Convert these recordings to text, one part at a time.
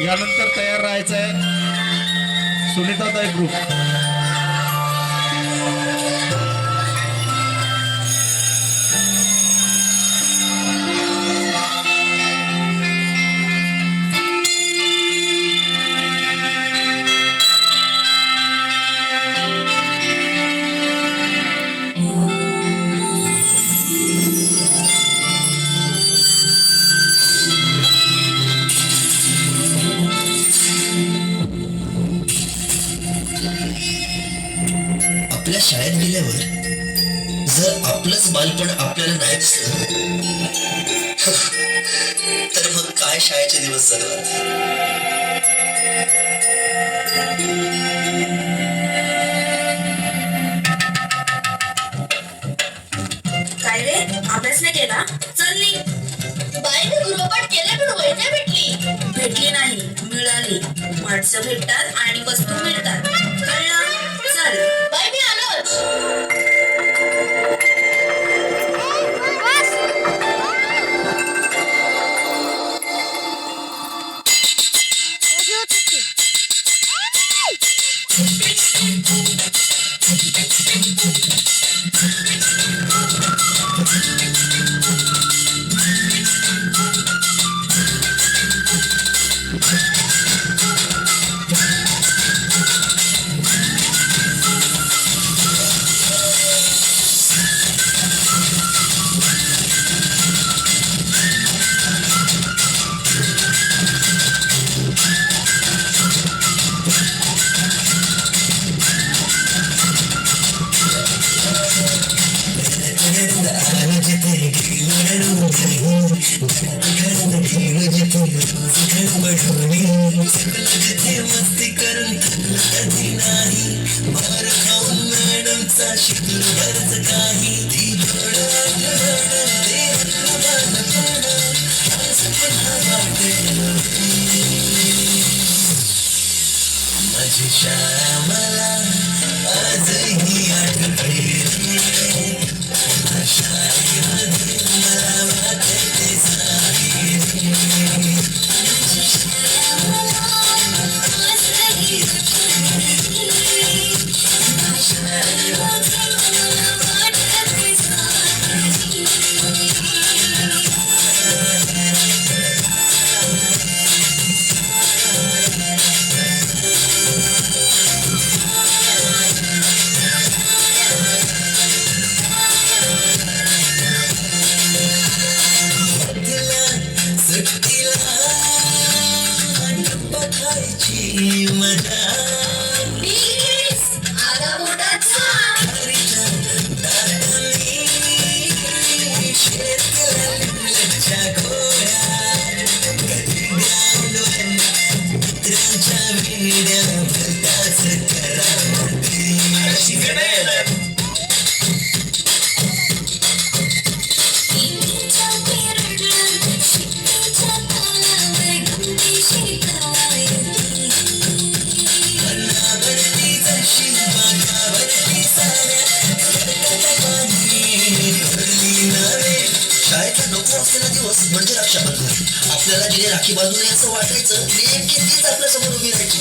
यानंतर तयार राहायचं आहे सुनीताताई ग्रुप. आपल्या शाळेत गेल्यावर जर आपलंच बालपण आपल्याला नाही दिसलं तर मग काय शाळेचे दिवस जगणार. काय रे अभ्यास नाही केला. चल बाईने गृहपाठ केला पण वही नाही भेटली नाही मिळाली. माणसं भेटतात आणि वस्तू मिळतात. कळलं. चल बाई मी आलोच. मस्ती करून कधी नाही मार खाऊन मॅडमचा शिकलो काही माझी शाळा मला आजही आठवते. शाळेमध्ये मला वाटायचे सारे दिवस म्हणजे रक्षाबंधन. आपल्याला जिने राखी बांधून असं वाटायचं नेमकी तीच आपल्या समोर उभी राहायची.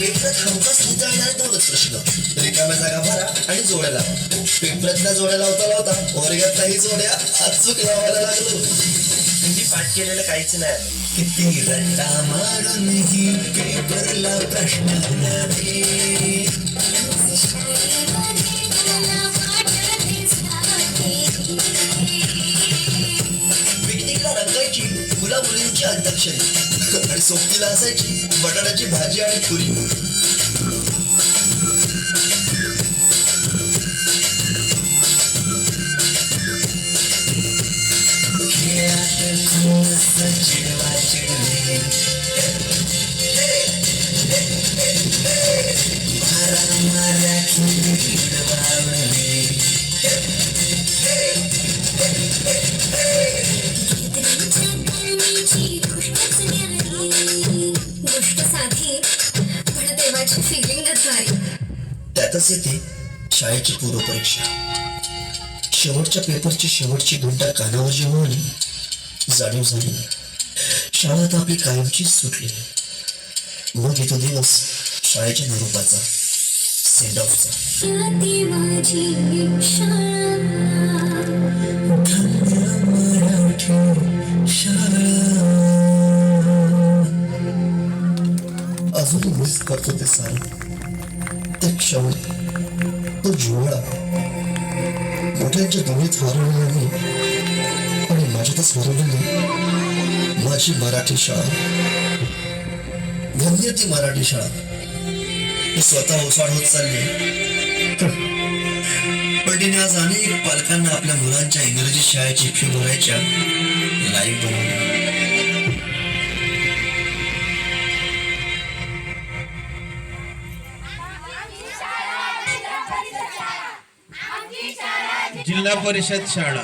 पेपरात हमखास नितळणार दोनच प्रश्न, रिकाम्या जागा भरा आणि जोड्या लावा. पेपरातल्या जोड्या लावता लावता वर्गातल्याही जोड्या अचूक लावायला लागलो. हिंदी पाठ केलेलं काहीच नाही. किती रट्टा मारूनही पेपरला प्रश्न नाही. पिकनिकला रंगायची मुला मुलींची अंताक्षरी आणि सोबतीला असायची बटाट्याची भाजी आणि पुरी. गोष्ट साधी पण देवाची फिलिंगच भारी. त्यातच येते शाळेची पूर्वपरीक्षा. शेवटच्या पेपरची शेवटची घंटा कानावर जेव्हा आली, जाणीव झाली शाळा आता आपली कायमचीच सुटली. मग येतो दिवस शाळेच्या निरोपाचा, सेंड ऑफचा. ती माझी शाळा, अजूनही मिस करतो ते सारं, ते क्षण, तो जिव्हाळा. मोठ्यांच्या दोन्हीत हरवलेली आणि माझ्यातच हरवलेली माझी मराठी शाळा. धन्य ती मराठी शाळा. मी स्वतः ओसाड होत चालली, पण तिने आज अनेक पालकांना आपल्या मुलांच्या इंग्रजी शाळेची फी भरायच्या लाईव्ह बनवली. जिल्हा परिषद शाळा